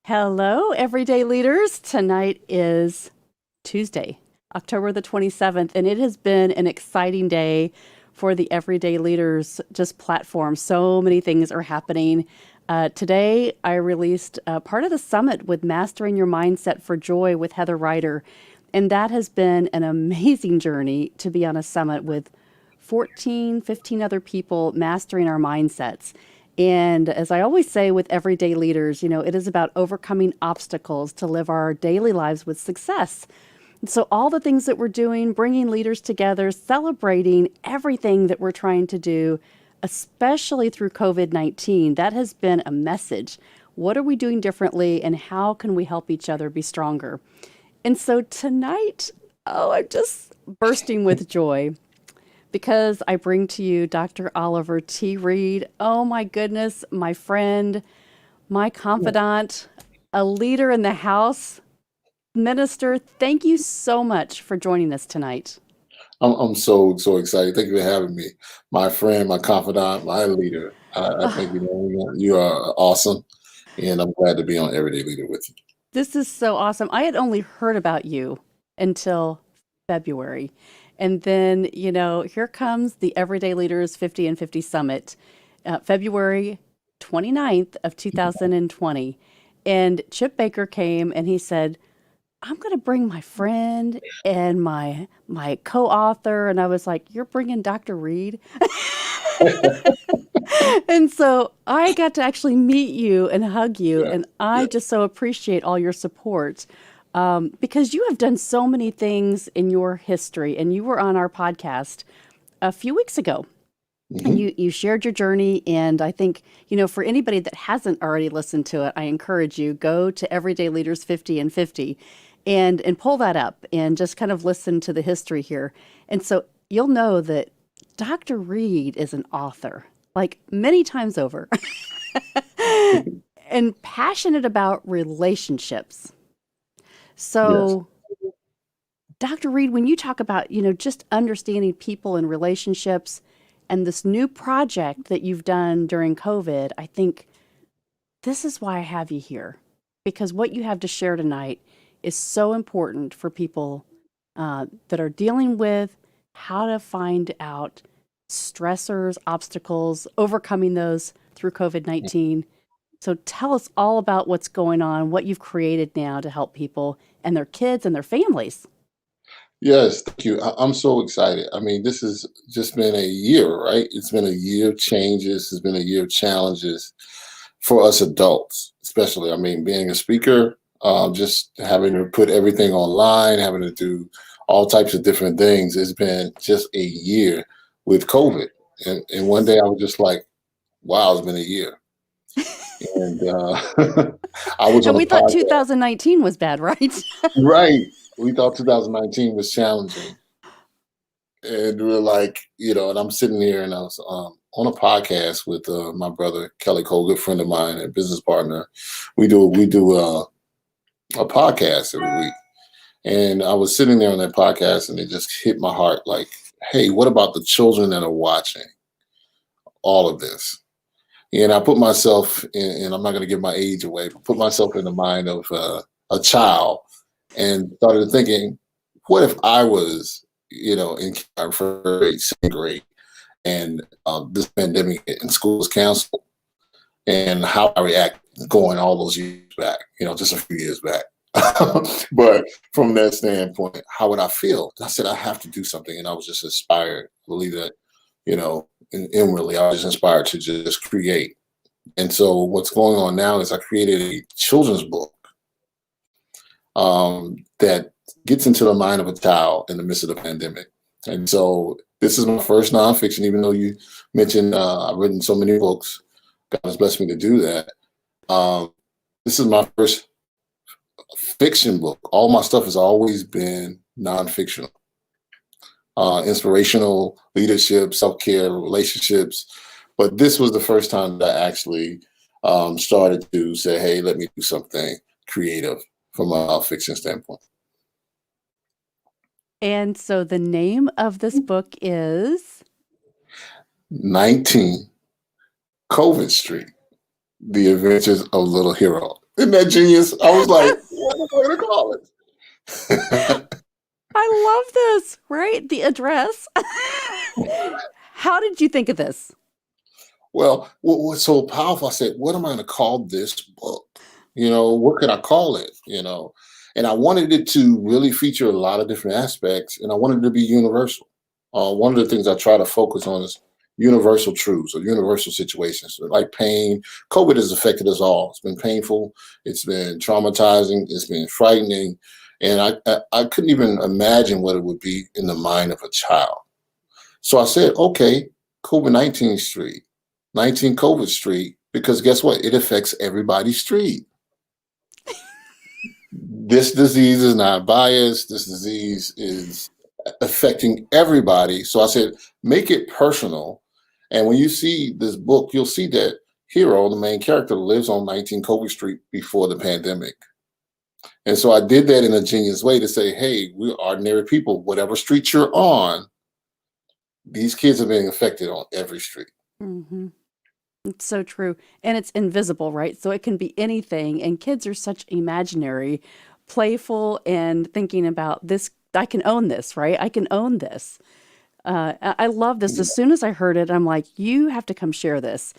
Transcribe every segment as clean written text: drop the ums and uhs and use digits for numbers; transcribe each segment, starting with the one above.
Hello, everyday leaders. Tonight is Tuesday, October the 27th, and it has been an exciting day for the Everyday Leaders just platform. So many things are happening. Today, I released part of the summit with Mastering Your Mindset for Joy with Heather Ryder, and that has been an amazing journey to be on a summit with 14, 15 other people mastering our mindsets. And as I always say with everyday leaders, it is about overcoming obstacles to live our daily lives with success. And so, all the things that we're doing, bringing leaders together, celebrating everything that we're trying to do, especially through COVID-19, that has been a message. What are we doing differently, and how can we help each other be stronger? And so, tonight, I'm just bursting with joy because I bring to you Dr. Oliver T. Reed. Oh my goodness, my friend, my confidant, a leader in the house, minister. Thank you so much for joining us tonight. I'm so excited. Thank you for having me, my friend, my confidant, my leader. I think you are awesome, and I'm glad to be on Everyday Leader with you. This is so awesome. I had only heard about you until February. And then, here comes the Everyday Leaders 50 and 50 Summit, February 29th of 2020. And Chip Baker came and he said, I'm going to bring my friend and my co-author. And I was like, you're bringing Dr. Reed? And so I got to actually meet you and hug you. Yeah, And I yeah. just so appreciate all your support because you have done so many things in your history. And you were on our podcast a few weeks ago. And hmm you shared your journey. And I think, for anybody that hasn't already listened to it, I encourage you, go to Everyday Leaders 50 and 50 and pull that up and just kind of listen to the history here. And so you'll know that Dr. Reed is an author, like many times over, and passionate about relationships. Yes. So, Dr. Reed, when you talk about, just understanding people and relationships and this new project that you've done during COVID, I think this is why I have you here, because what you have to share tonight is so important for people that are dealing with how to find out stressors, obstacles, overcoming those through COVID 19. So tell us all about what's going on, what you've created now to help people and their kids and their families. Yes, thank you. I'm so excited. I mean, this has just been a year, right? It's been a year of changes. It's been a year of challenges for us adults, especially. I mean, being a speaker, just having to put everything online, having to do all types of different things. It's been just a year with COVID. And one day I was just like, wow, it's been a year. And I was And on a we thought podcast. 2019 was bad, right? Right. We thought 2019 was challenging. And we were like, and I'm sitting here and I was on a podcast with my brother Kelly Cole, good friend of mine and business partner. We do a podcast every week, and I was sitting there on that podcast, and it just hit my heart like, hey, what about the children that are watching all of this? And I put myself in, and I'm not going to give my age away, but put myself in the mind of a child, and started thinking, what if I was, in first grade, second grade, and this pandemic hit and school was canceled, and how I react going all those years back, just a few years back. But from that standpoint, how would I feel? I said, I have to do something. And I was just inspired. I believe that, inwardly, I was just inspired to just create. And so what's going on now is I created a children's book that gets into the mind of a child in the midst of the pandemic. And so this is my first nonfiction, even though you mentioned I've written so many books. God has blessed me to do that. Um, this is my first fiction book. All my stuff has always been nonfictional, inspirational, leadership, self-care, relationships. But this was the first time that I actually started to say, hey, let me do something creative from a fiction standpoint. And so the name of this book is 19 COVID Street, The Adventures of Little Hero. Isn't that genius? I was like, what am I going to call it? I love this, right? The address. How did you think of this? Well, what was so powerful, I said, what am I going to call this book? What can I call it? And I wanted it to really feature a lot of different aspects, and I wanted it to be universal. One of the things I try to focus on is universal truths or universal situations like pain. COVID has affected us all. It's been painful. It's been traumatizing. It's been frightening. And I couldn't even imagine what it would be in the mind of a child. So I said, okay, COVID-19 Street, 19 COVID Street, because guess what? It affects everybody's street. This disease is not biased. This disease is affecting everybody. So I said, make it personal. And when you see this book, you'll see that Hero, the main character, lives on 19 COVID Street before the pandemic. And so I did that in a genius way to say, hey, we're ordinary people. Whatever street you're on, these kids are being affected on every street. Mm-hmm. It's so true. And it's invisible, right? So it can be anything. And kids are such imaginary, playful, and thinking about this. I can own this, right? I can own this. I love this. As soon as I heard it, I'm like, you have to come share this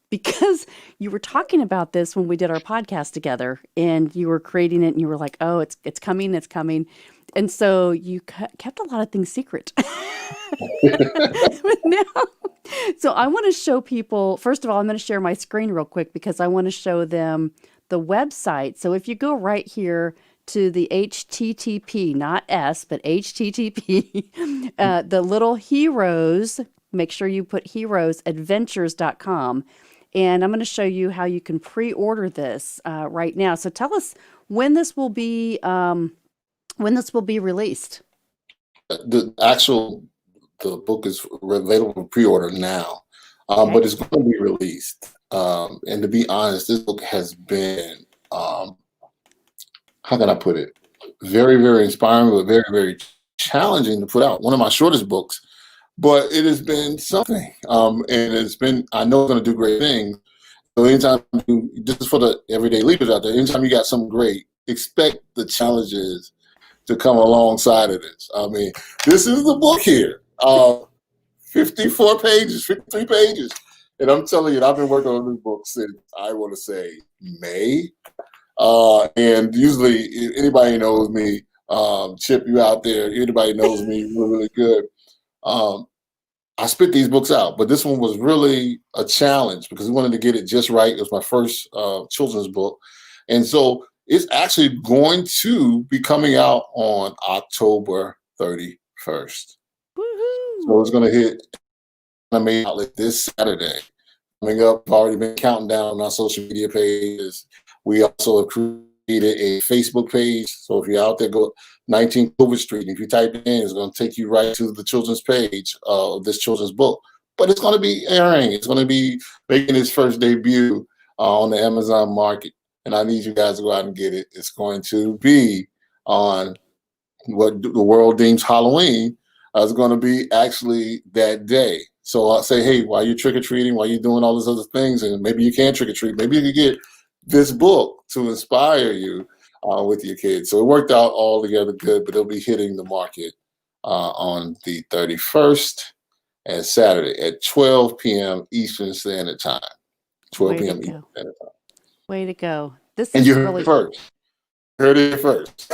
because you were talking about this when we did our podcast together and you were creating it and you were like, oh, it's coming, it's coming. And so you kept a lot of things secret. But now, so I want to show people, first of all, I'm going to share my screen real quick because I want to show them the website. So if you go right here to the HTTP, not S, but HTTP, the little heroes, make sure you put heroesadventures.com. And I'm going to show you how you can pre-order this right now. So tell us when this will be released. The book is available for pre-order now, Okay. but it's going to be released. And to be honest, this book has been, how can I put it? Very, very inspiring, but very, very challenging to put out. One of my shortest books, but it has been something. And I know it's going to do great things. So anytime this is for the everyday leaders out there, anytime you got something great, expect the challenges to come alongside of this. I mean, this is the book here. 54 pages, 53 pages. And I'm telling you, I've been working on this book since, I want to say, May. And usually, if anybody knows me, Chip, you out there, anybody knows me really, really good. I spit these books out, but this one was really a challenge because we wanted to get it just right. It was my first children's book. And so it's actually going to be coming out on October 31st. Woohoo! So it's going to hit my main outlet this Saturday. Coming up, I've already been counting down on our social media pages. We also have created a Facebook page. So if you're out there, go 19 Clover Street. If you type it in, it's going to take you right to the children's page of this children's book. But it's going to be airing. It's going to be making its first debut on the Amazon market. And I need you guys to go out and get it. It's going to be on what the world deems Halloween. It's going to be actually that day. So I'll say, hey, while you're trick-or-treating, while you're doing all those other things, and maybe you can trick-or-treat, maybe you can get this book to inspire you with your kids. So it worked out all together good, but it'll be hitting the market on the 31st and Saturday at 12 p.m. Eastern Standard Time. 12 Way to p.m. go. Eastern Standard Time. Way to go. This And is you heard really it first. Heard it first.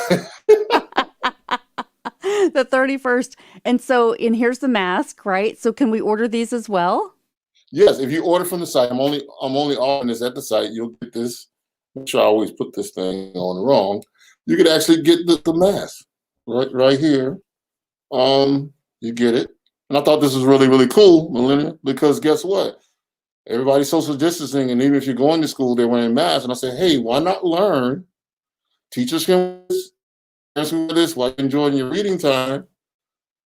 the 31st. And so, and here's the mask, right? So can we order these as well? Yes, if you order from the site, I'm only offering this at the site. You'll get this. Make sure I always put this thing on wrong. You could actually get the mask right here. You get it. And I thought this was really, really cool, Melahni, because guess what? Everybody's social distancing, and even if you're going to school, they're wearing masks. And I said, hey, why not learn? Teachers can do this while you're enjoying your reading time.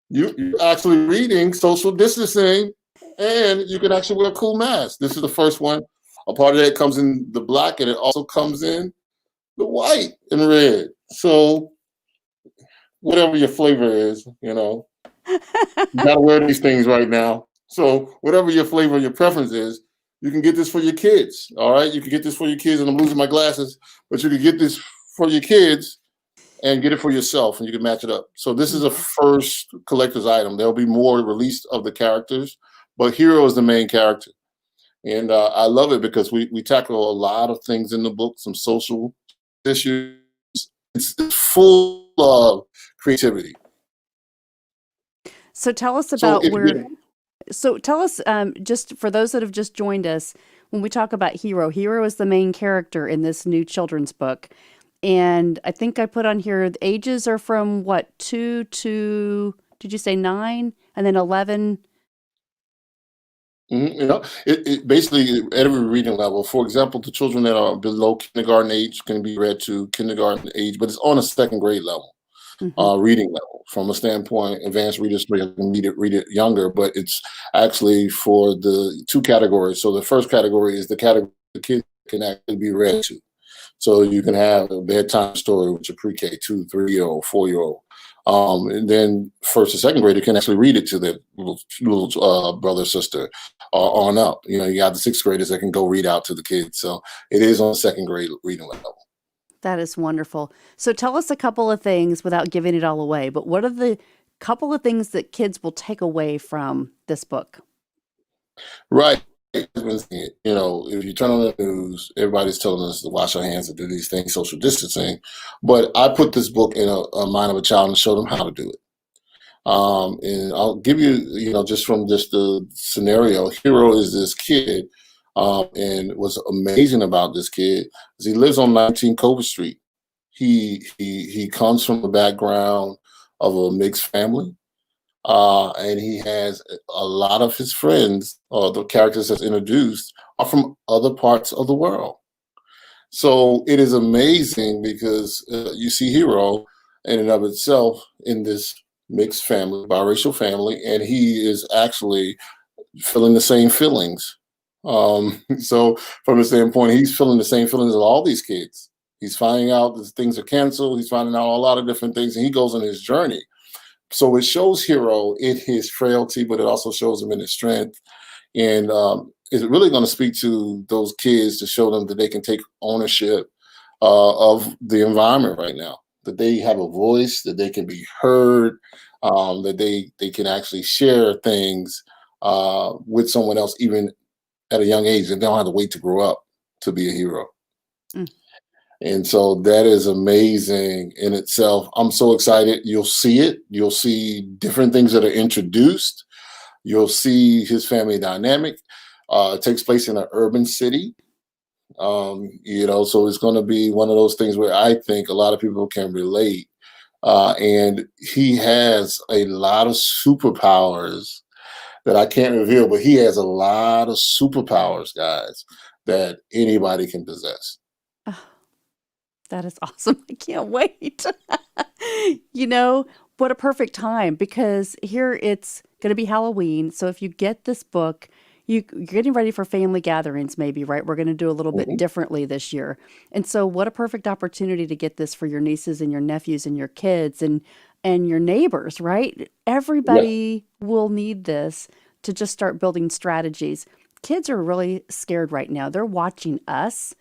You're actually reading, social distancing, and you can actually wear a cool mask. This is the first one. A part of that comes in the black, and it also comes in the white and red. So whatever your flavor is, you got to wear these things right now. So whatever your flavor, your preference is, You can get this for your kids. All right. You can get this for your kids, and I'm losing my glasses, but you can get this for your kids and get it for yourself, and you can match it up. So this is a Mhm. first collector's item. There'll be more released of the characters, but Hero is the main character. And I love it because we tackle a lot of things in the book, some social issues. It's full of creativity. So tell us So about if where. you So tell us, just for those that have just joined us, when we talk about Hero, Hero is the main character in this new children's book. And I think I put on here the ages are from what, 2 to, did you say 9? And then 11? it basically at every reading level. For example, the children that are below kindergarten age can be read to kindergarten age, but it's on a second grade level. Hmm. Reading level from a standpoint, advanced readers can read it younger, but it's actually for the two categories. So the first category is the category the kids can actually be read to. So you can have a bedtime story with your pre-K 2, 3-year old, 4-year old. And then first and second grader can actually read it to their little brother, sister, on up. You got the sixth graders that can go read out to the kids. So it is on second grade reading level. That is wonderful. So tell us a couple of things without giving it all away, but what are the couple of things that kids will take away from this book? Right. If you turn on the news, everybody's telling us to wash our hands and do these things, social distancing. But I put this book in a mind of a child and show them how to do it. And I'll give you, just from just the scenario, Hero is this kid. And what's amazing about this kid is he lives on 19 Covert Street. He comes from a background of a mixed family. And he has a lot of his friends, or the characters that's introduced, are from other parts of the world. So it is amazing because you see Hero in and of itself in this mixed family, biracial family, and he is actually feeling the same feelings. So from the standpoint, he's feeling the same feelings as all these kids. He's finding out that things are canceled. He's finding out a lot of different things, and he goes on his journey. So it shows Hero in his frailty, but it also shows him in his strength. And it's really going to speak to those kids to show them that they can take ownership of the environment right now, that they have a voice, that they can be heard, that they can actually share things with someone else, even at a young age, and they don't have to wait to grow up to be a hero. Mm. And so that is amazing in itself. I'm so excited. You'll see it. You'll see different things that are introduced. You'll see his family dynamic. It takes place in an urban city. So it's going to be one of those things where I think a lot of people can relate. And he has a lot of superpowers that I can't reveal, but he has a lot of superpowers, guys, that anybody can possess. Oh, that is awesome. I can't wait. You know, what a perfect time because here it's going to be Halloween. So if you get this book, you're getting ready for family gatherings, maybe, right? We're going to do a little bit Mhm. differently this year. And so what a perfect opportunity to get this for your nieces and your nephews and your kids and your neighbors, right? Yeah. Everybody will need this to just start building strategies. Kids are really scared right now. They're watching us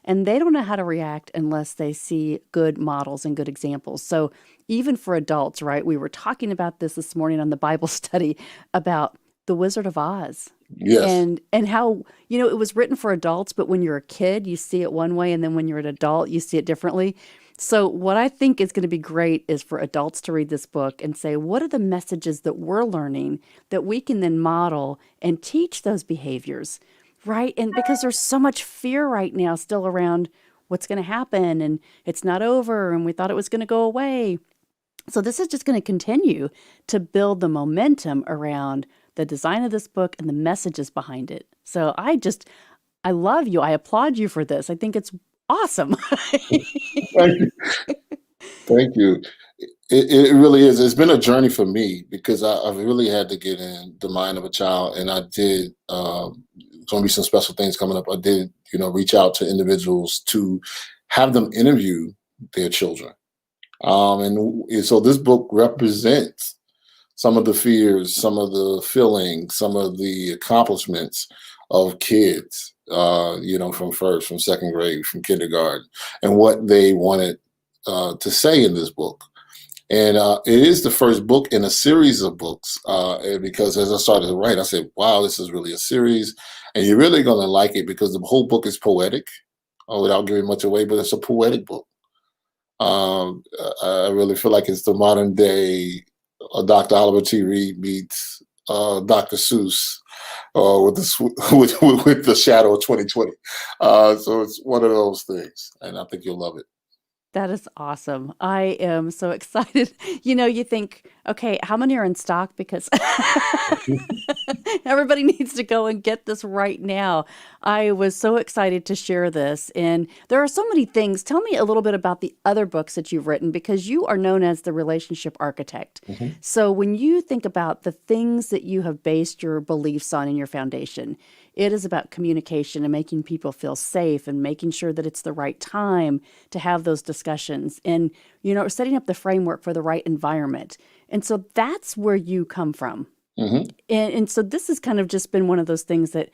and they don't know how to react unless they see good models and good examples. So even for adults, right? We were talking about this morning on the Bible study about the Wizard of Oz Yes. and how, it was written for adults, but when you're a kid, you see it one way, and then when you're an adult, you see it differently. So what I think is going to be great is for adults to read this book and say, what are the messages that we're learning that we can then model and teach those behaviors, right? And because there's so much fear right now still around what's going to happen and it's not over and we thought it was going to go away. So this is just going to continue to build the momentum around the design of this book and the messages behind it. So I love you. I applaud you for this. I think it's awesome. Thank you. Thank you. It really is. It's been a journey for me because I've really had to get in the mind of a child, and I did. There's going to be some special things coming up. I did, reach out to individuals to have them interview their children, and so this book represents some of the fears, some of the feelings, some of the accomplishments of kids, from second grade, from kindergarten, and what they wanted to say in this book. And it is the first book in a series of books. And because as I started to write, I said, wow, this is really a series. And you're really going to like it because the whole book is poetic, without giving much away, but it's a poetic book. I really feel like it's the modern day Dr. Oliver T. Reed meets Dr. Seuss with with the shadow of 2020. So it's one of those things, and I think you'll love it. That is awesome. I am so excited. You think, okay, how many are in stock? Because everybody needs to go and get this right now. I was so excited to share this. And there are so many things. Tell me a little bit about the other books that you've written, because you are known as the relationship architect. Mhm. So when you think about the things that you have based your beliefs on in your foundation, it is about communication and making people feel safe and making sure that it's the right time to have those discussions and, setting up the framework for the right environment. And so that's where you come from. Mhm. And so this has kind of just been one of those things that,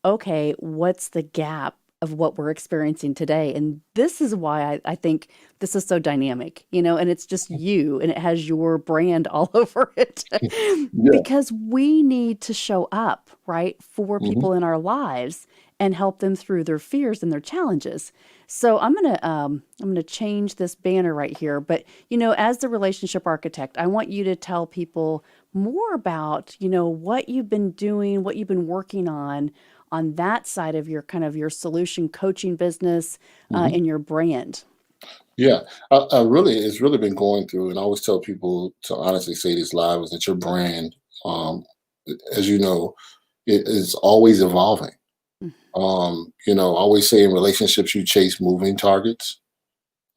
okay, what's the gap of what we're experiencing today? And this is why I think this is so dynamic, and it's just you and it has your brand all over it Yeah. because we need to show up, right, for Mhm. people in our lives and help them through their fears and their challenges. So I'm gonna change this banner right here. But as the relationship architect, I want you to tell people more about what you've been doing, what you've been working on that side of your kind of your solution coaching business Mhm. and your brand. Yeah, it's really been going through, and I always tell people to honestly say this live is that your brand, um, as you know, it is always evolving. Mm. I always say in relationships, you chase moving targets,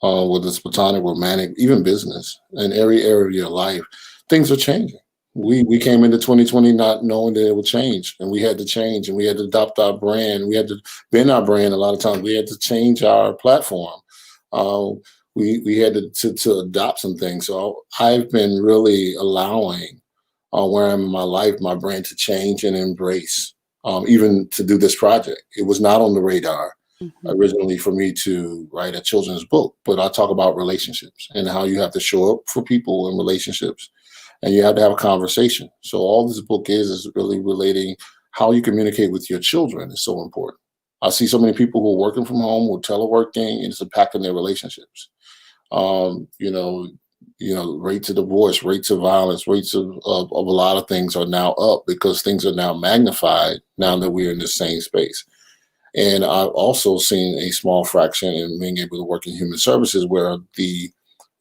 whether it's platonic, romantic, even business, in every area of your life, things are changing. We came into 2020 not knowing that it would change, and we had to change, and we had to adopt our brand. We had to bend our brand a lot of times. We had to change our platform. Uh, we had to adopt some things. So I've been really allowing where I'm in my life, my brand to change and embrace. Even to do this project, it was not on the radar Mhm. originally for me to write a children's book, but I talk about relationships and how you have to show up for people in relationships and you have to have a conversation. So all this book is really relating how you communicate with your children is so important. I see so many people who are working from home or teleworking and it's impacting their relationships. Um, you know, rates of divorce, rates of violence, rates of a lot of things are now up because things are now magnified now that we're in the same space. And I've also seen a small fraction in being able to work in human services where the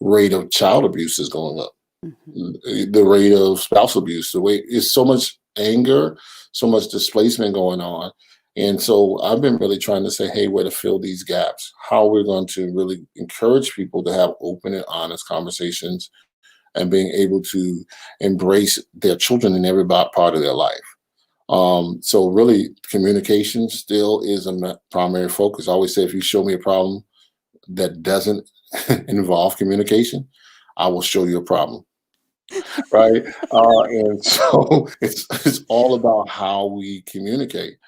rate of child abuse is going up, Mhm. the rate of spouse abuse, the way is so much anger, so much displacement going on. And so I've been really trying to say, hey, where to fill these gaps, how we're going to really encourage people to have open and honest conversations and being able to embrace their children in every part of their life. So really communication still is a primary focus. I always say if you show me a problem that doesn't involve communication, I will show you a problem. Right. And so it's all about how we communicate.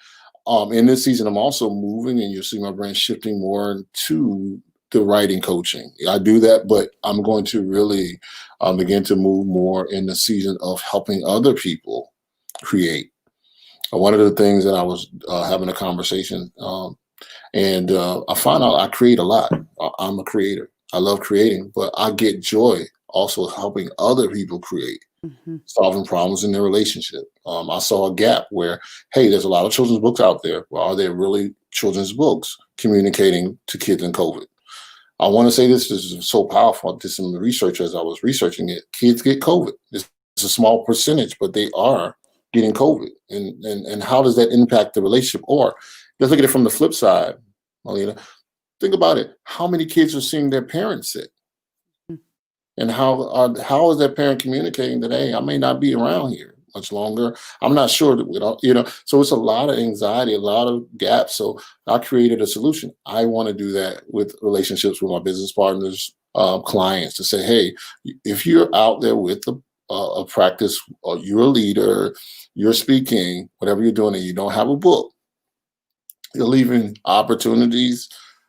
In this season, I'm also moving, and you'll see my brand shifting more into the writing coaching. I do that, but I'm going to really begin to move more in the season of helping other people create. One of the things that I was having a conversation, and I found out I create a lot. I'm a creator. I love creating, but I get joy also helping other people create, Mhm. solving problems in their relationship. I saw a gap where, hey, there's a lot of children's books out there. Well, are there really children's books communicating to kids in COVID? I want to say this is so powerful. I did some research as I was researching it. Kids get COVID. It's a small percentage, but they are getting COVID. And how does that impact the relationship? Or let's look at it from the flip side, Melina. Think about it. How many kids are seeing their parents sick? Mm. And how is that parent communicating that, hey, I may not be around here much longer. I'm not sure that we don't, so it's a lot of anxiety, a lot of gaps. So I created a solution. I want to do that with relationships with my business partners, clients to say, hey, if you're out there with a practice or you're a leader, you're speaking, whatever you're doing, and you don't have a book, You're leaving opportunities.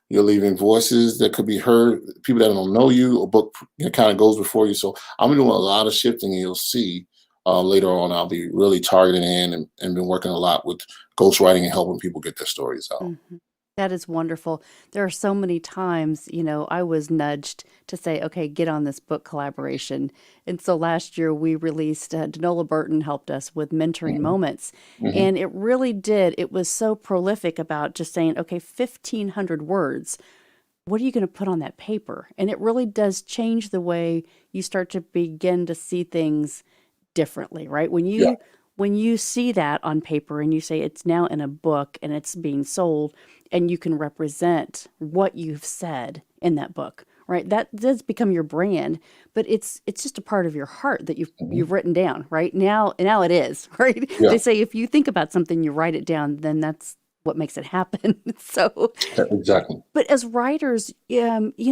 You're leaving voices that could be heard. People that don't know you. A book kind of goes before you. So I'm doing a lot of shifting, and you'll see later on. I'll be really targeting in and been working a lot with ghostwriting and helping people get their stories out. Mhm. That is wonderful. There are so many times, I was nudged to say, okay, get on this book collaboration. And so last year we released, Denola Burton helped us with Mentoring Hmm. Moments. Hmm. And it really did. It was so prolific about just saying, okay, 1,500 words. What are you going to put on that paper? And it really does change the way you start to begin to see things differently, right? Yeah. When you see that on paper and you say it's now in a book and it's being sold and you can represent what you've said in that book, right? That does become your brand, but it's just a part of your heart that you've Hmm. written down, right? Now it is, right? Yeah. They say if you think about something, you write it down, then that's what makes it happen. So Exactly. but as writers,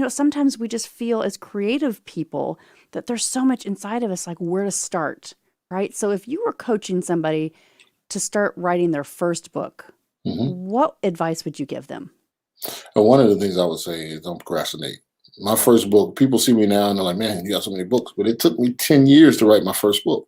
sometimes we just feel as creative people that there's so much inside of us, like where to start, right? So if you were coaching somebody to start writing their first book, Hmm. what advice would you give them? And one of the things I would say is don't procrastinate. My first book, people see me now and they're like, man, you got so many books. But it took me 10 years to write my first book.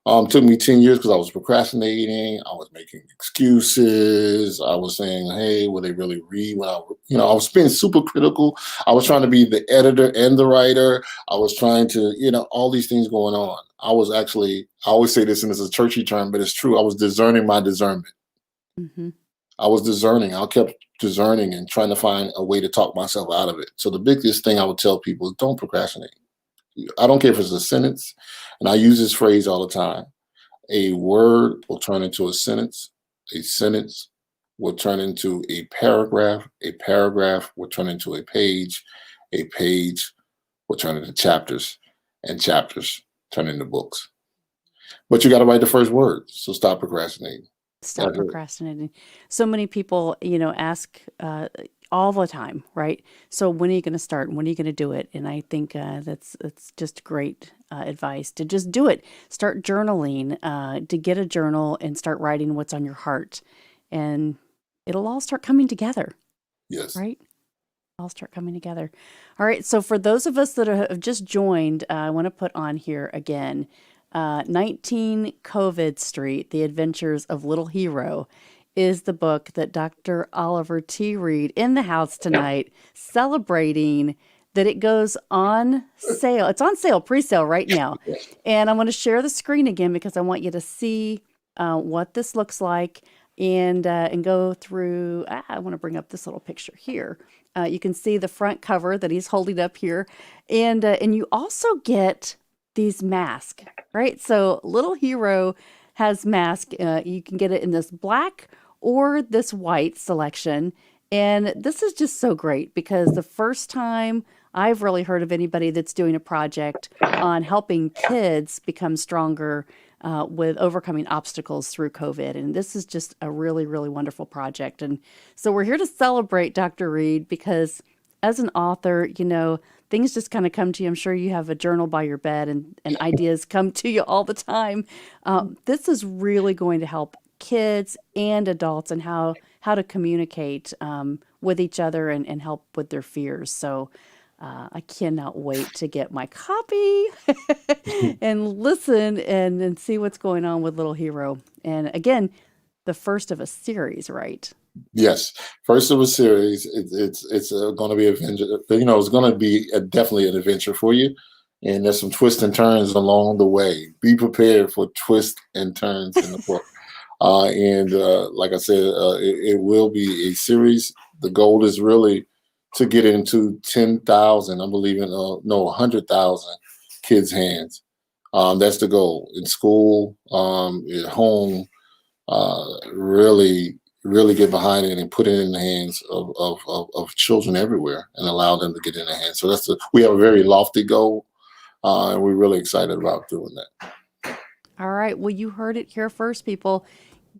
It took me 10 years because I was procrastinating. I was making excuses. I was saying, hey, will they really read when I was being super critical. I was trying to be the editor and the writer. I was trying to, all these things going on. I was actually, I always say this and it's a churchy term, but it's true. I was discerning my discernment. Hmm. I was discerning. I kept discerning and trying to find a way to talk myself out of it. So the biggest thing I would tell people is don't procrastinate. I don't care if it's a sentence, and I use this phrase all the time. A word will turn into a sentence will turn into a paragraph will turn into a page will turn into chapters, and chapters turn into books. But you got to write the first word, so stop procrastinating. Stop That's it. procrastinating. So many people, ask all the time, right? So when are you going to start? When are you going to do it? And I think that's just great advice to just do it. Start journaling, to get a journal and start writing what's on your heart, and it'll all start coming together, Yes. right? All start coming together. All right. So for those of us that have just joined, I want to put on here again, 19 COVID Street, The Adventures of Little Hero is the book that Dr. Oliver T. Reed in the house tonight, celebrating that it goes on sale. It's on sale, pre-sale right now. Yes. And I'm going to share the screen again because I want you to see what this looks like and go through. I want to bring up this little picture here. You can see the front cover that he's holding up here, and you also get these masks, right? So Little Hero has mask. You can get it in this black or this white selection, and this is just so great because the first time I've really heard of anybody that's doing a project on helping kids become stronger with overcoming obstacles through COVID. And this is just a really, really wonderful project. And so we're here to celebrate Dr. Reed because as an author, things just kind of come to you. I'm sure you have a journal by your bed and ideas come to you all the time. This is really going to help kids and adults and how to communicate with each other and help with their fears. So I cannot wait to get my copy and listen and see what's going on with Little Hero. And again, the first of a series, right? Yes, first of a series. It's going to be adventure. It's going to be definitely an adventure for you, and there's some twists and turns along the way. Be prepared for twists and turns in the book. And like I said, it will be a series. The goal is really to get into 10,000. I'm believing no 100,000 kids' hands. That's the goal in school, at home. Really get behind it and put it in the hands of children everywhere and allow them to get in their hands. So we have a very lofty goal, and we're really excited about doing that. All right. Well, you heard it here first, people.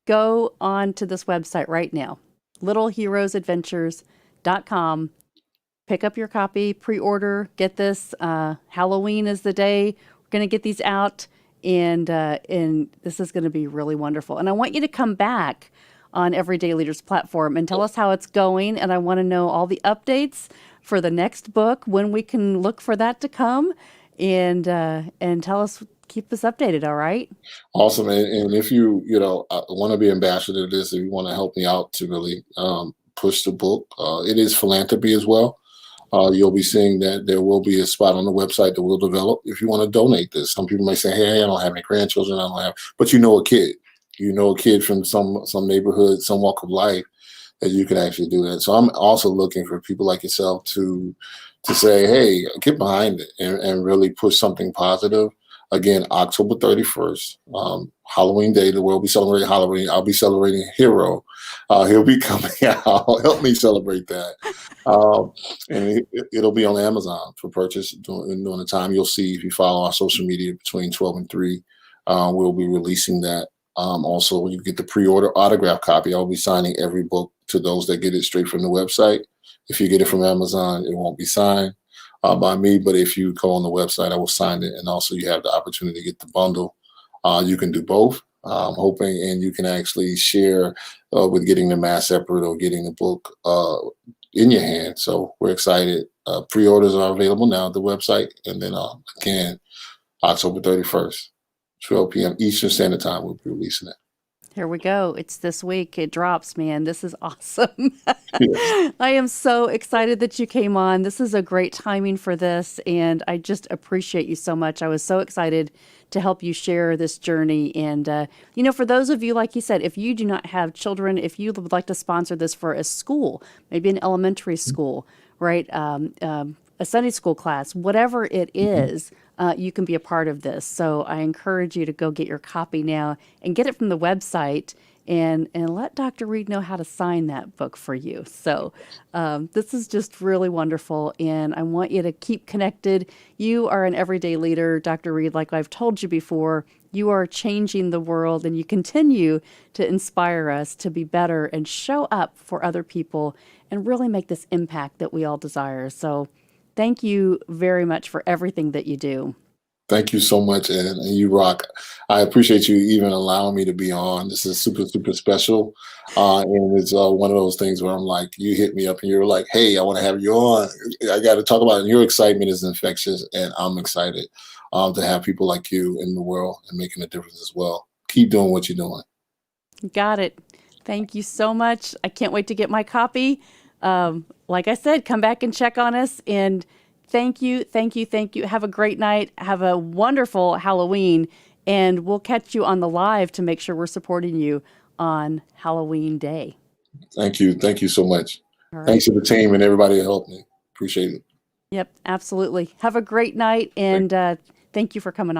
Go on to this website right now, littleheroesadventures.com. Pick up your copy, pre-order, get this. Halloween is the day we're going to get these out, and this is going to be really wonderful. And I want you to come back on Everyday Leaders platform, and tell us how it's going. And I want to know all the updates for the next book, when we can look for that to come, and tell us, keep us updated. All right. Awesome. And if you, want to be ambassador to this, if you want to help me out to really push the book, it is philanthropy as well. You'll be seeing that there will be a spot on the website that we'll develop if you want to donate this. Some people may say, "Hey, I don't have any grandchildren. I don't have," but you know a kid from some neighborhood, some walk of life that you can actually do that. So I'm also looking for people like yourself to say, "Hey, get behind it and really push something positive." Again, October 31st, Halloween Day, the world will be celebrating Halloween. I'll be celebrating Hero. He'll be coming out. Help me celebrate that. And it'll be on Amazon for purchase during the time. You'll see if you follow our social media between 12 and 3. We'll be releasing that. Also, when you get the pre-order autograph copy, I'll be signing every book to those that get it straight from the website. If you get it from Amazon, it won't be signed by me, but if you go on the website, I will sign it. And also you have the opportunity to get the bundle. You can do both. I'm hoping, and you can actually share with getting the mass separate or getting the book in your hand. So we're excited. Pre-orders are available now at the website. And then again, October 31st, 12 p.m. Eastern Standard Time, we'll be releasing it. Here we go. It's this week. It drops, man. This is awesome. Yes. I am so excited that you came on. This is a great timing for this, and I just appreciate you so much. I was so excited to help you share this journey. And, for those of you, like you said, if you do not have children, if you would like to sponsor this for a school, maybe an elementary school, right? A Sunday school class, whatever it is, you can be a part of this. So I encourage you to go get your copy now and get it from the website, and let Dr. Reed know how to sign that book for you. So this is just really wonderful, and I want you to keep connected. You are an everyday leader, Dr. Reed, like I've told you before. You are changing the world, and you continue to inspire us to be better and show up for other people and really make this impact that we all desire. So thank you very much for everything that you do. Thank you so much, and you rock. I appreciate you even allowing me to be on. This is super, super special. And it's one of those things where I'm like, you hit me up and you're like, "Hey, I want to have you on. I got to talk about it." And your excitement is infectious, and I'm excited to have people like you in the world and making a difference as well. Keep doing what you're doing. Got it. Thank you so much. I can't wait to get my copy. Like I said, come back and check on us. And thank you, thank you, thank you. Have a great night. Have a wonderful Halloween. And we'll catch you on the live to make sure we're supporting you on Halloween Day. Thank you. Thank you so much. All right. Thanks to the team and everybody that helped me. Appreciate it. Yep, absolutely. Have a great night. And thank you for coming on.